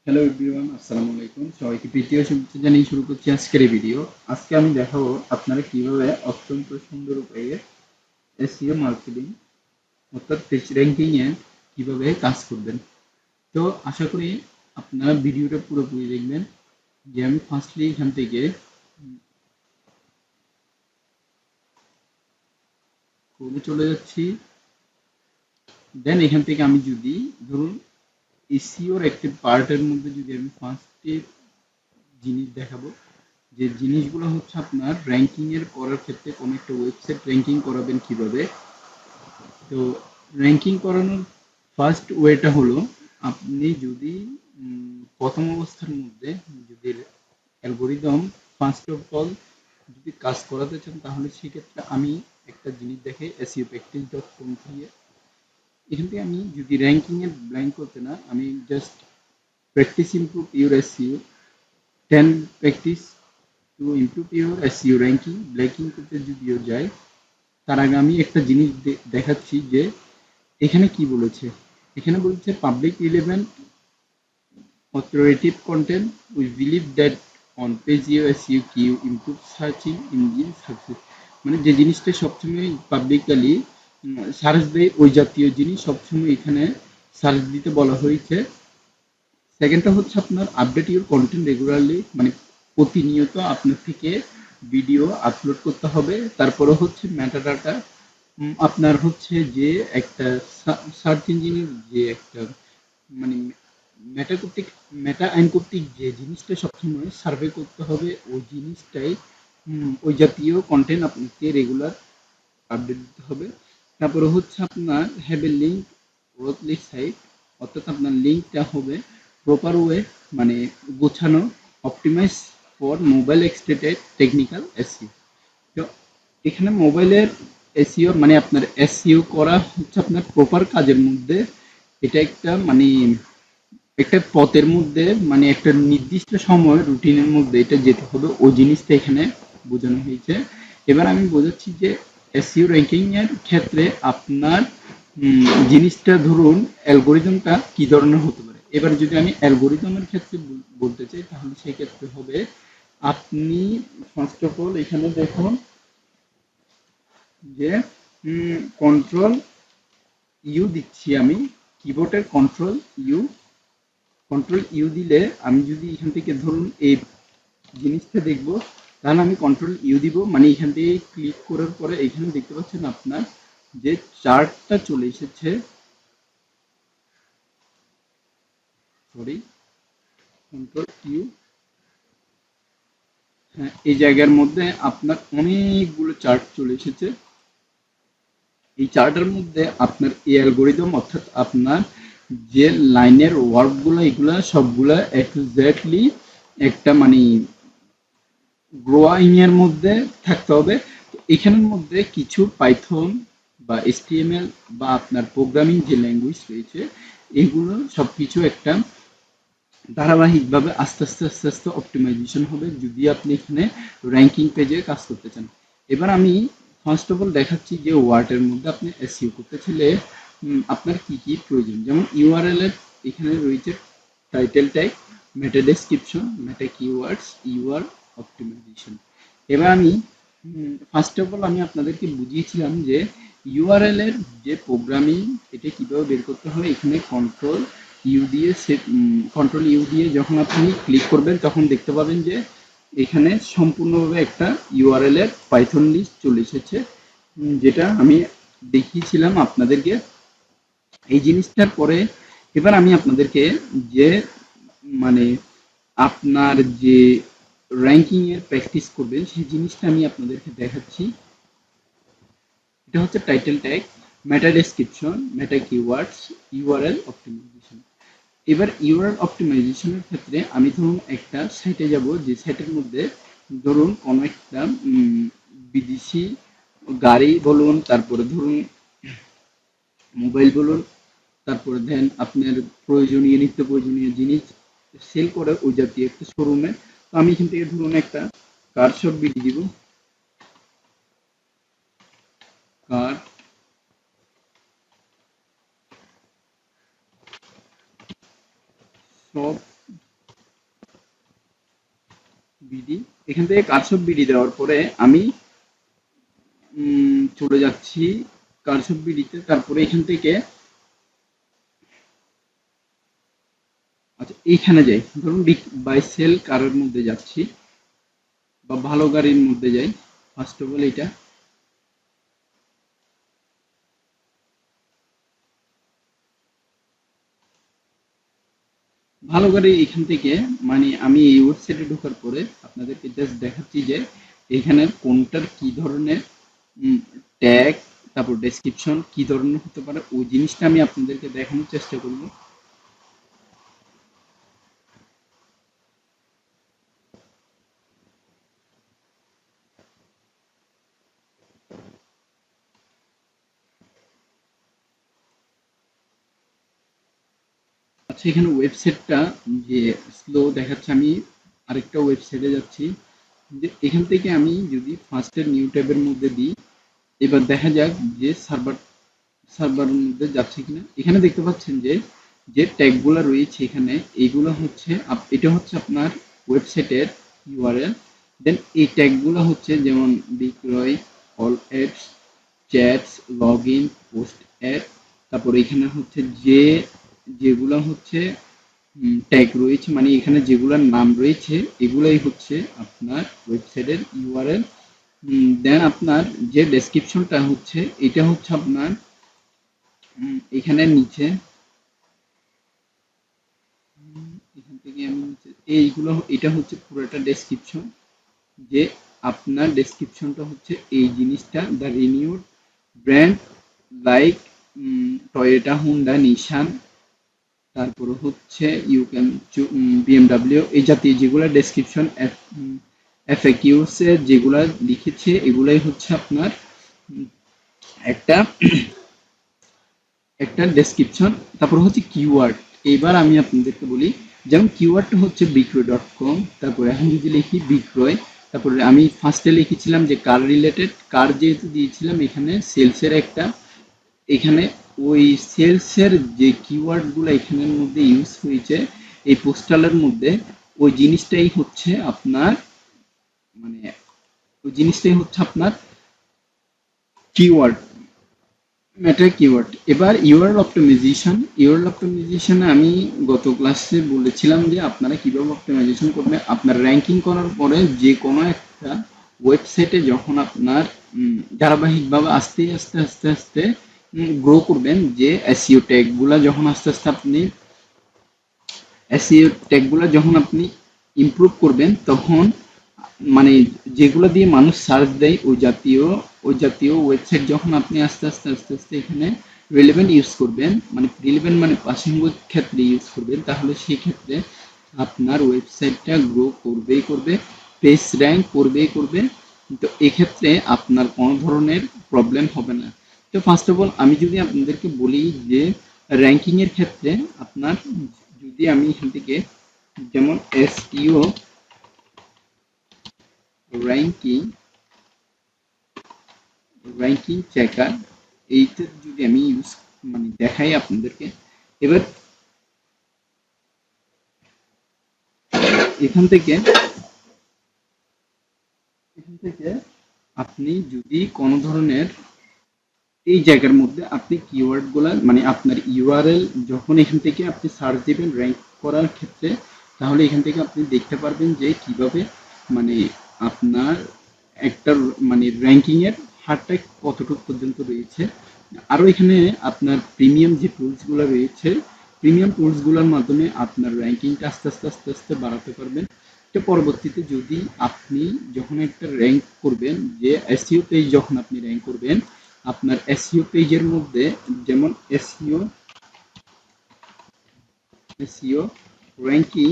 Hello everyone, আসসালামু আলাইকুম। সবাইকে প্রীতীয় শুভেচ্ছা জানিয়ে শুরু করছি আজকের এই ভিডিও। আজকে আমি দেখাবো আপনারা কিভাবে অত্যন্ত সুন্দর উপায়ে এসইও মার্কেটিং অর্থাৎ পেজ র্যাঙ্কিং এ কিভাবে কাজ করবেন। তো আশা করি আপনারা ভিডিওটা পুরোপুরি দেখবেন। যে আমি ফার্স্টলি এখান থেকে কোডে চলে যাচ্ছি। দেন এখান থেকে আমি যদি ধরুন এসইওর একটি পার্টের মধ্যে যদি আমি ফার্স্টে জিনিস দেখাবো, যে জিনিসগুলো হচ্ছে আপনার র্যাঙ্কিং এর করার ক্ষেত্রে কোনো একটা ওয়েবসাইট র্যাঙ্কিং করাবেন কিভাবে। তো র্যাঙ্কিং করানোর ফার্স্ট ওয়েটা হলো আপনি যদি প্রথম অবস্থার মধ্যে যদি অ্যালগোরিদম ফার্স্ট অফ অল যদি কাজ করাতে চান, তাহলে সেক্ষেত্রে আমি একটা জিনিস দেখে এসইও প্র্যাকটিস ডট কম থেকে এখান থেকে আমি যদি র্যাঙ্কিং এর ব্ল্যাঙ্ক করতে না, আমি just practice improve your SEO 10 practice to improve your SEO ranking blanking করতে যদিও যাই, তার আগে আমি একটা জিনিস দেখাচ্ছি যে এখানে কি বলেছে। এখানে বলছে public relevant authoritative content. We believe that on page SEO কি improve searching engine success, মানে যে জিনিসটা সবসময় পাবলিকালি সার্চ দেয় ওই জাতীয় জিনিস সবসময় এখানে সার্চ দিতে বলা হয়েছে। সেকেন্ডটা হচ্ছে আপনার আপডেট ইউর কন্টেন্ট রেগুলারলি, মানে প্রতিনিয়ত আপনার থেকে ভিডিও আপলোড করতে হবে। তারপরে হচ্ছে মেটা ডাটা, আপনার হচ্ছে যে একটা সার্চ ইঞ্জিনের যে একটা মানে মেটা কর্তৃক মেটা আইন কর্তৃক যে জিনিসটা সবসময় সার্ভে করতে হবে ওই জিনিসটাই ওই জাতীয় কন্টেন্ট আপনাকে রেগুলার আপডেট দিতে হবে। তারপরে হচ্ছে আপনার have a link worthy site, অর্থাৎ আপনার লিঙ্কটা হবে প্রপার ওয়ে, মানে গোছানো, optimise for mobile extended technical SEO. তো এখানে মোবাইলের এসইও মানে আপনার এসইও করা হচ্ছে আপনার প্রপার কাজের মধ্যে। এটা একটা মানে একটা পথের মধ্যে, মানে একটা নির্দিষ্ট সময় রুটিনের মধ্যে এটা যেতে হবে, ওই জিনিসটা এখানে বোঝানো হয়েছে। এবার আমি বোঝাচ্ছি যে এসইও র্যাঙ্কিং এর ক্ষেত্রে আপনার জিনিসটা ধরুন অ্যালগোরিদমটা কি ধরনের হতে পারে। এবার যদি আমি অ্যালগোরিদমের ক্ষেত্রে বলতে চাই, তাহলে সেই ক্ষেত্রে হবে আপনি ফার্স্ট অফ অল এখানে দেখুন যে কন্ট্রোল ইউ দিচ্ছি আমি, কিবোর্ডের কন্ট্রোল ইউ দিলে আমি যদি এখান থেকে ধরুন এই জিনিসটা দেখব, তাহলে আমি কন্ট্রোল ইউ দিব, মানে এখান থেকে ক্লিক করার পরে এখানে দেখতে পাচ্ছেন আপনার যে চার্টটা চলে এসেছে। সরি, কন্ট্রোল ইউ, হ্যাঁ, এই জায়গার মধ্যে আপনার অনেকগুলো চার্ট চলে এসেছে। এই চার্টের মধ্যে আপনার এই অ্যালগোরিদম অর্থাৎ আপনার যে লাইনের ওয়ার্কগুলো এগুলা সবগুলা এক্স্যাক্টলি একটা মানে গ্রোয়িং এর মধ্যে থাকতে হবে। তো এখানের মধ্যে কিছু পাইথন বা এইচটিএমএল বা আপনার প্রোগ্রামিং যে ল্যাঙ্গুয়েজ রয়েছে, এগুলো সবকিছু একটা ধারাবাহিকভাবে আস্তে আস্তে অপটিমাইজেশন হবে যদি আপনি এখানে র্যাঙ্কিং পেজে কাজ করতে চান। এবার আমি ফার্স্ট অফ অল দেখাচ্ছি যে ওয়ার্ডের মধ্যে আপনি এসইও করতে চাইলে আপনার কি কি প্রয়োজন। যেমন ইউআরএল এর এখানে রয়েছে টাইটেল ট্যাগ, মেটা ডেসক্রিপশন, মেটা কিওয়ার্ডস, ইউআর অপটিমাইজেশন। এবার আমি ফার্স্ট অফ অল আমি আপনাদেরকে বুঝিয়েছিলাম যে ইউআরএল এর যে প্রোগ্রামিং এটা কিভাবে বের করতে হয়। এখানে কন্ট্রোল ইউ দিয়ে যখন আপনি ক্লিক করবেন তখন দেখতে পাবেন যে এখানে সম্পূর্ণভাবে একটা ইউআরএল এর পাইথন লিস্ট চলে এসেছে, যেটা আমি দেখিয়েছিলাম আপনাদেরকে এই জিনিসটার পরে। এবার আমি আপনাদেরকে যে মানে আপনার যে র্যাঙ্কিং এর প্র্যাকটিস করবেন সেই জিনিসটা আমি আপনাদেরকে দেখাচ্ছি। এটা হচ্ছে টাইটেল ট্যাগ, মেটা ডেসক্রিপশন, মেটা কিওয়ার্ডস, ইউআরএল অপটিমাইজেশন। এবার ইউআরএল অপটিমাইজেশনের ক্ষেত্রে আমি ধরুন একটা সাইটে যাব, যে সাইটের মধ্যে ধরুন কোনো একটা বিদেশি গাড়ি বলুন, তারপরে ধরুন মোবাইল বলুন, তারপরে দেন আপনার প্রয়োজনীয় নিত্য প্রয়োজনীয় জিনিস সেল করে ওই জাতীয় একটা শোরুমে। তো আমি এখান থেকে ধরুন একটা কার শপ বিডি দিব, কার শপ এখান থেকে কারসর বিডি দেওয়ার পরে আমি চলে যাচ্ছি কারসর বিডিতে। তারপরে এখান থেকে আচ্ছা এইখানে যাই, ধরুন বাই সেল কারের মধ্যে যাচ্ছি বা ভালো গাড়ির মধ্যে যাই। ফার্স্ট অফ অল এটা ভালো গাড়ি। এখান থেকে মানে আমি এই ওয়েবসাইটে ঢোকার পরে আপনাদেরকে জাস্ট দেখাচ্ছি যে এখানের কোনটার কি ধরনের ট্যাগ, তারপর ডেসক্রিপশন কি ধরনের হতে পারে, ওই জিনিসটা আমি আপনাদেরকে দেখানোর চেষ্টা করব। আচ্ছা এখানে ওয়েবসাইটটা যে স্লো দেখাচ্ছে, আমি আরেকটা ওয়েবসাইটে যাচ্ছি। যে এখান থেকে আমি যদি ফার্স্টের নিউ ট্যাবের মধ্যে দিই, এবার দেখা যাক যে সার্ভারের মধ্যে যাচ্ছে কিনা। এখানে দেখতে পাচ্ছেন যে যে ট্যাগগুলো রয়েছে এখানে, এইগুলো হচ্ছে এটা হচ্ছে আপনার ওয়েবসাইটের ইউআরএল। দেন এই ট্যাগগুলো হচ্ছে যেমন বিক্রয়, all ads, chats, log in, post ad. তারপর এখানে হচ্ছে যেগুলো হচ্ছে ট্যাগ রয়েছে, মানে এখানে যেগুলোর নাম রয়েছে এগুলাই হচ্ছে আপনার ওয়েবসাইটের ইউআরএল। দেন আপনার যে ডেসক্রিপশনটা হচ্ছে এটা হচ্ছে আপনার এখানে নিচে, এখান থেকে আমি এইগুলো, এটা হচ্ছে পুরোটা ডেসক্রিপশন। যে আপনার ডেসক্রিপশনটা হচ্ছে এই জিনিসটা, the renewed brand like Toyota, Honda, Nissan, তারপরে হচ্ছে ইউ ক্যান বিএমডাব্লিউ, এই জাতীয় যেগুলো ডেসক্রিপশন এফএকিউস এ যেগুলা লিখেছে এগুলাই হচ্ছে আপনার একটা একটা ডেসক্রিপশন। তারপর হচ্ছে কিওয়ার্ড। এবার আমি আপনাদেরকে বলি, যেমন কিওয়ার্ডটা হচ্ছে বিক্রয় ডট কম। তারপরে এখন যদি লিখি বিক্রয়, তারপরে আমি ফার্স্টে লিখেছিলাম যে কার রিলেটেড, কার যেহেতু দিয়েছিলাম এখানে সেলসের একটা, এখানে ওই সেলসের যে কিওয়ার্ডগুলো এখানের মধ্যে ইউজ হয়েছে এই পোস্টালের মধ্যে, ওই জিনিসটাই হচ্ছে আপনার মানে ওই জিনিসটাই হচ্ছে আপনার কিওয়ার্ড, মেটা কিওয়ার্ড। এবার ইউআরএল অপটিমাইজেশন। ইউআরএল অপটিমাইজেশনে আমি গত ক্লাসে বলেছিলাম যে আপনারা কিভাবে অপটিমাইজেশন করবেন। আপনার র্যাঙ্কিং করার পরে যে কোনো একটা ওয়েবসাইটে যখন আপনার ধারাবাহিকভাবে আস্তে আস্তে আস্তে আস্তে গ্রো করবেন, যে এসইও ট্যাগগুলা যখন আস্তে আস্তে আপনি এসইও ট্যাগগুলা যখন আপনি ইমপ্রুভ করবেন, তখন মানে যেগুলো দিয়ে মানুষ সার্চ দেয় ওই জাতীয় ওয়েবসাইট যখন আপনি আস্তে আস্তে আস্তে আস্তে এখানে রিলেভেন্ট ইউজ করবেন, মানে রিলেভেন্ট মানে প্রাসঙ্গিক ক্ষেত্রে ইউজ করবেন, তাহলে সেই ক্ষেত্রে আপনার ওয়েবসাইটটা গ্রো করবেই করবে, পেজ র্যাঙ্ক করবেই করবে। তো এক্ষেত্রে আপনার কোনো ধরনের প্রবলেম হবে না। তো ফার্স্ট অফ অল আমি যদি আপনাদেরকে বলি যে র্যাঙ্কিং এর ক্ষেত্রে আপনার, যদি আমি এখান থেকে যেমন এসইও র্যাঙ্কিং র্যাঙ্কিং চেকার, এইটা যদি আমি ইউজ মানে দেখাই আপনাদেরকে। এবার এখান থেকে আপনি যদি কোনো ধরনের এই জায়গার মধ্যে আপনি কিওয়ার্ড গুলা মানে আপনার ইউআরএল যখন এখান থেকে আপনি সার্চ দিবেন র্যাঙ্ক করার ক্ষেত্রে, তাহলে এখান থেকে আপনি দেখতে পারবেন যে কিভাবে মানে আপনার একটা মানে র্যাঙ্কিং এর হারটা কতটুকু পর্যন্ত রয়েছে। আরো এখানে আপনার প্রিমিয়াম যে টুলস গুলো রয়েছে, প্রিমিয়াম টুলস গুলোর মাধ্যমে আপনার র্যাঙ্কিংটা আস্তে আস্তে আস্তে আস্তে বাড়াতে পারবেন। তো পরবর্তীতে যদি আপনি যখন একটা র্যাঙ্ক করবেন, যে এসইও পেজ যখন আপনি র্যাঙ্ক করবেন, আপনার এসইও পেজের মধ্যে যেমন SEO SEO ranking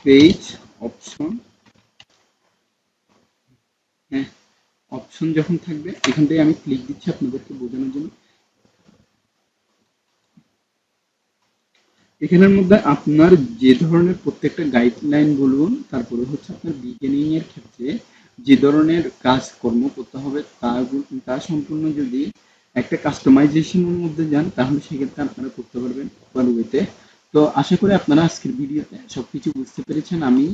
page option, হ্যাঁ অপশন যখন থাকবে এখান থেকে আমি ক্লিক দিচ্ছি আপনাদেরকে বোঝানোর জন্য। এখানের মধ্যে আপনার যে ধরনের প্রত্যেকটা গাইডলাইন বলুন, তারপরে হচ্ছে আপনার বিগিনিং এর ক্ষেত্রে যে ধরনের কাজকর্ম করতে হবে তা সম্পূর্ণ যদি একটা কাস্টমাইজেশনের মধ্যে যান, তাহলে সেক্ষেত্রে আপনারা করতে পারবেন ওয়েতে। তো আশা করি আপনারা আজকের ভিডিওতে সবকিছু বুঝতে পেরেছেন। আমি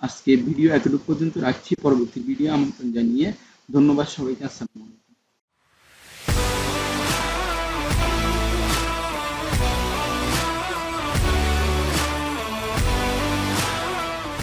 আজকে ভিডিও এতটুকু পর্যন্ত রাখছি, পরবর্তী ভিডিও আমন্ত্রণ জানিয়ে ধন্যবাদ সবাইকে। আসসালামু আলাইকুম।